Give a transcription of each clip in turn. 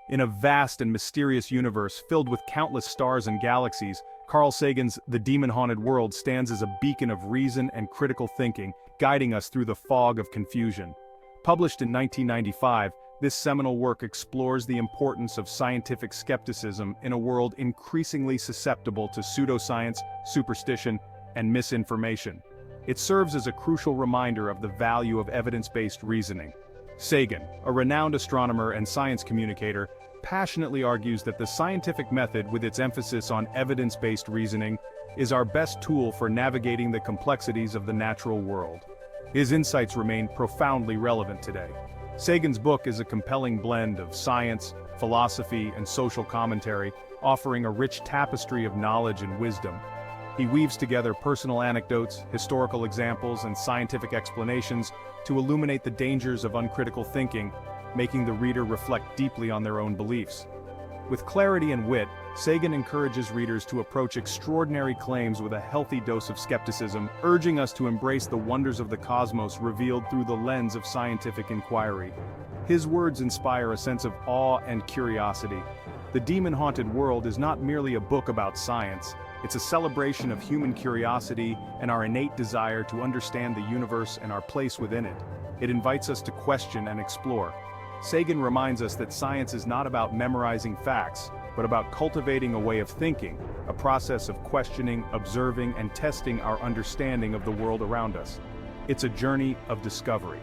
In a vast and mysterious universe filled with countless stars and galaxies, Carl Sagan's The Demon-Haunted World stands as a beacon of reason and critical thinking, guiding us through the fog of confusion. Published in 1995, this seminal work explores the importance of scientific skepticism in a world increasingly susceptible to pseudoscience, superstition, and misinformation. It serves as a crucial reminder of the value of evidence-based reasoning. Sagan, a renowned astronomer and science communicator, passionately argues that the scientific method, with its emphasis on evidence-based reasoning, is our best tool for navigating the complexities of the natural world. His insights remain profoundly relevant today. Sagan's book is a compelling blend of science, philosophy, and social commentary, offering a rich tapestry of knowledge and wisdom. He weaves together personal anecdotes, historical examples, and scientific explanations to illuminate the dangers of uncritical thinking, making the reader reflect deeply on their own beliefs. With clarity and wit, Sagan encourages readers to approach extraordinary claims with a healthy dose of skepticism, urging us to embrace the wonders of the cosmos revealed through the lens of scientific inquiry. His words inspire a sense of awe and curiosity. The Demon-Haunted World is not merely a book about science, it's a celebration of human curiosity and our innate desire to understand the universe and our place within it. It invites us to question and explore. Sagan reminds us that science is not about memorizing facts, but about cultivating a way of thinking, a process of questioning, observing, and testing our understanding of the world around us. It's a journey of discovery.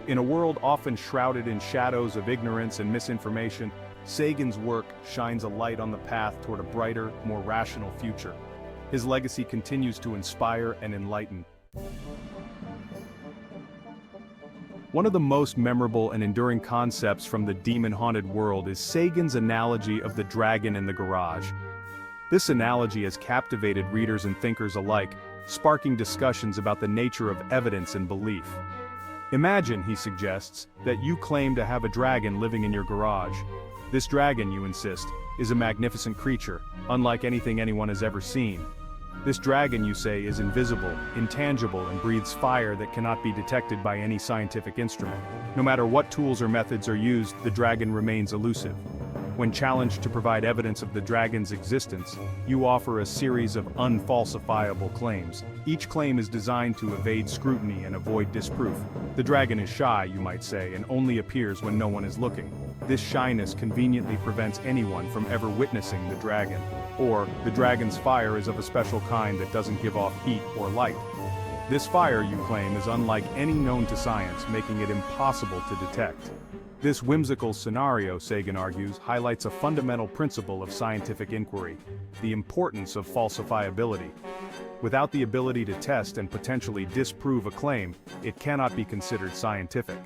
In a world often shrouded in shadows of ignorance and misinformation, Sagan's work shines a light on the path toward a brighter, more rational future. His legacy continues to inspire and enlighten. One of the most memorable and enduring concepts from The Demon-Haunted World is Sagan's analogy of the dragon in the garage. This analogy has captivated readers and thinkers alike, sparking discussions about the nature of evidence and belief. Imagine, he suggests, that you claim to have a dragon living in your garage. This dragon, you insist, is a magnificent creature, unlike anything anyone has ever seen. This dragon, you say, is invisible, intangible, and breathes fire that cannot be detected by any scientific instrument. No matter what tools or methods are used, the dragon remains elusive. When challenged to provide evidence of the dragon's existence, you offer a series of unfalsifiable claims. Each claim is designed to evade scrutiny and avoid disproof. The dragon is shy, you might say, and only appears when no one is looking. This shyness conveniently prevents anyone from ever witnessing the dragon. Or, the dragon's fire is of a special kind that doesn't give off heat or light. This fire, you claim, is unlike any known to science, making it impossible to detect. This whimsical scenario, Sagan argues, highlights a fundamental principle of scientific inquiry: the importance of falsifiability. Without the ability to test and potentially disprove a claim, it cannot be considered scientific.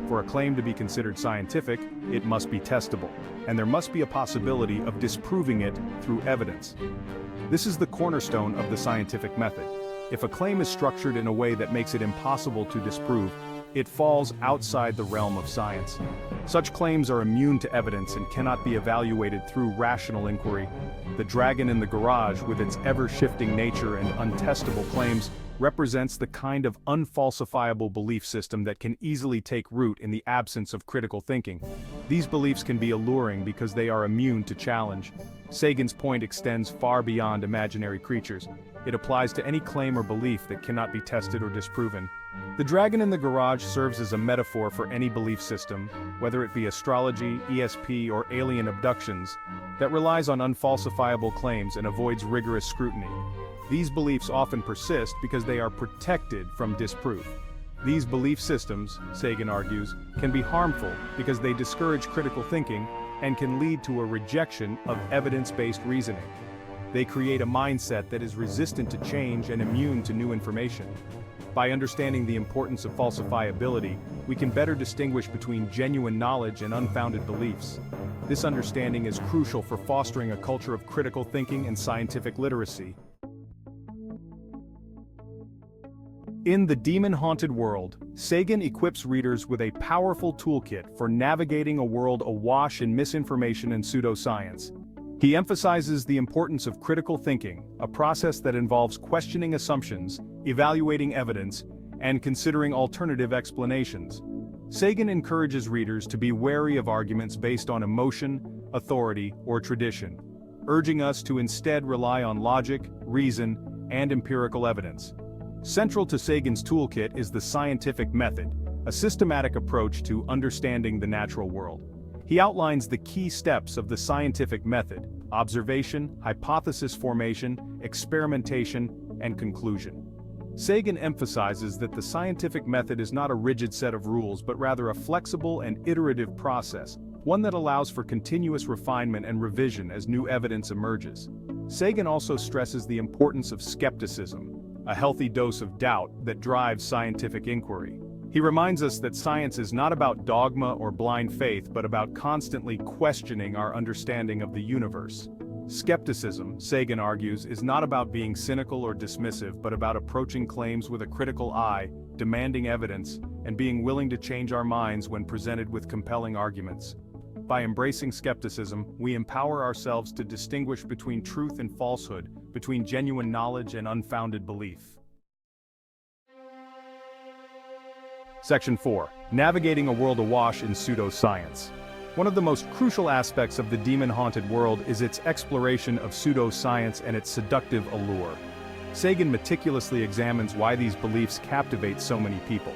For a claim to be considered scientific, it must be testable, and there must be a possibility of disproving it through evidence. This is the cornerstone of the scientific method. If a claim is structured in a way that makes it impossible to disprove, it falls outside the realm of science. Such claims are immune to evidence and cannot be evaluated through rational inquiry. The dragon in the garage, with its ever-shifting nature and untestable claims, represents the kind of unfalsifiable belief system that can easily take root in the absence of critical thinking. These beliefs can be alluring because they are immune to challenge. Sagan's point extends far beyond imaginary creatures. It applies to any claim or belief that cannot be tested or disproven. The dragon in the garage serves as a metaphor for any belief system, whether it be astrology, ESP, or alien abductions, that relies on unfalsifiable claims and avoids rigorous scrutiny. These beliefs often persist because they are protected from disproof. These belief systems, Sagan argues, can be harmful because they discourage critical thinking and can lead to a rejection of evidence-based reasoning. They create a mindset that is resistant to change and immune to new information. By understanding the importance of falsifiability, we can better distinguish between genuine knowledge and unfounded beliefs. This understanding is crucial for fostering a culture of critical thinking and scientific literacy. In The Demon-Haunted World, Sagan equips readers with a powerful toolkit for navigating a world awash in misinformation and pseudoscience. He emphasizes the importance of critical thinking, a process that involves questioning assumptions, evaluating evidence, and considering alternative explanations. Sagan encourages readers to be wary of arguments based on emotion, authority, or tradition, urging us to instead rely on logic, reason, and empirical evidence. Central to Sagan's toolkit is the scientific method, a systematic approach to understanding the natural world. He outlines the key steps of the scientific method: observation, hypothesis formation, experimentation, and conclusion. Sagan emphasizes that the scientific method is not a rigid set of rules but rather a flexible and iterative process, one that allows for continuous refinement and revision as new evidence emerges. Sagan also stresses the importance of skepticism, a healthy dose of doubt that drives scientific inquiry. He reminds us that science is not about dogma or blind faith but about constantly questioning our understanding of the universe. Skepticism, Sagan argues, is not about being cynical or dismissive but about approaching claims with a critical eye, demanding evidence, and being willing to change our minds when presented with compelling arguments. By embracing skepticism, we empower ourselves to distinguish between truth and falsehood, between genuine knowledge and unfounded belief. Section 4. Navigating a world awash in pseudoscience. One of the most crucial aspects of the demon-haunted world is its exploration of pseudoscience and its seductive allure. Sagan meticulously examines why these beliefs captivate so many people.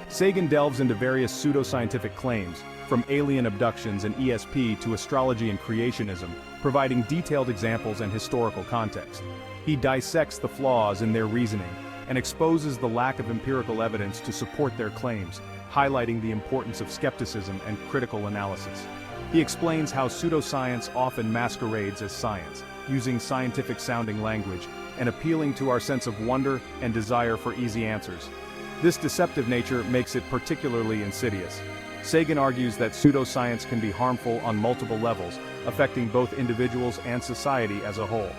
Sagan delves into various pseudoscientific claims, from alien abductions and ESP to astrology and creationism, providing detailed examples and historical context. He dissects the flaws in their reasoning and exposes the lack of empirical evidence to support their claims, highlighting the importance of skepticism and critical analysis. He explains how pseudoscience often masquerades as science, using scientific-sounding language and appealing to our sense of wonder and desire for easy answers. This deceptive nature makes it particularly insidious. Sagan argues that pseudoscience can be harmful on multiple levels, affecting both individuals and society as a whole.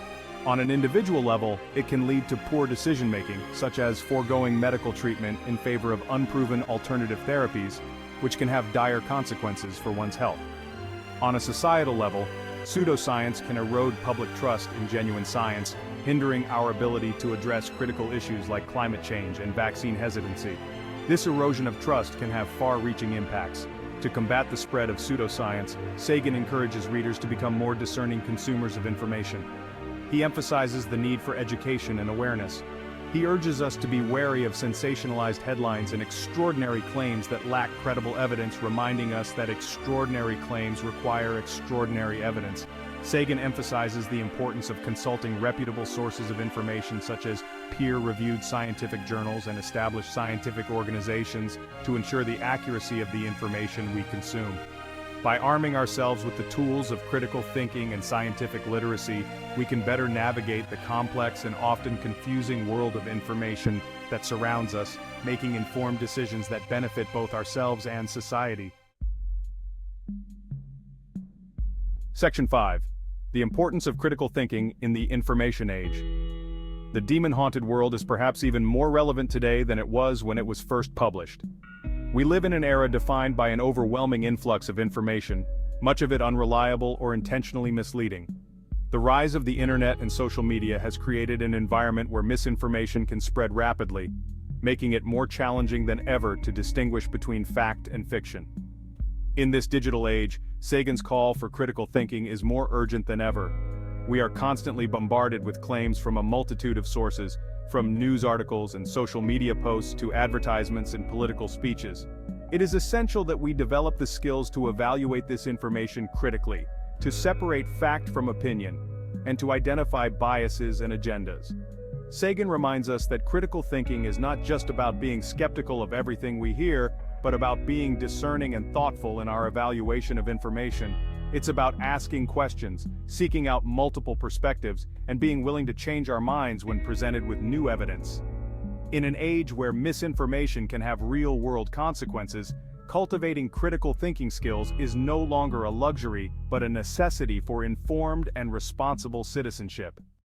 On an individual level, it can lead to poor decision-making, such as foregoing medical treatment in favor of unproven alternative therapies, which can have dire consequences for one's health. On a societal level, pseudoscience can erode public trust in genuine science, hindering our ability to address critical issues like climate change and vaccine hesitancy. This erosion of trust can have far-reaching impacts. To combat the spread of pseudoscience, Sagan encourages readers to become more discerning consumers of information. He emphasizes the need for education and awareness. He urges us to be wary of sensationalized headlines and extraordinary claims that lack credible evidence, reminding us that extraordinary claims require extraordinary evidence. Sagan emphasizes the importance of consulting reputable sources of information such as peer-reviewed scientific journals and established scientific organizations to ensure the accuracy of the information we consume. By arming ourselves with the tools of critical thinking and scientific literacy, we can better navigate the complex and often confusing world of information that surrounds us, making informed decisions that benefit both ourselves and society. Section 5. The importance of critical thinking in the information age. The demon-haunted world is perhaps even more relevant today than it was when it was first published. We live in an era defined by an overwhelming influx of information, much of it unreliable or intentionally misleading. The rise of the internet and social media has created an environment where misinformation can spread rapidly, making it more challenging than ever to distinguish between fact and fiction. In this digital age, Sagan's call for critical thinking is more urgent than ever. We are constantly bombarded with claims from a multitude of sources, from news articles and social media posts to advertisements and political speeches. It is essential that we develop the skills to evaluate this information critically, to separate fact from opinion, and to identify biases and agendas. Sagan reminds us that critical thinking is not just about being skeptical of everything we hear, but about being discerning and thoughtful in our evaluation of information. It's about asking questions, seeking out multiple perspectives, and being willing to change our minds when presented with new evidence. In an age where misinformation can have real-world consequences, cultivating critical thinking skills is no longer a luxury, but a necessity for informed and responsible citizenship.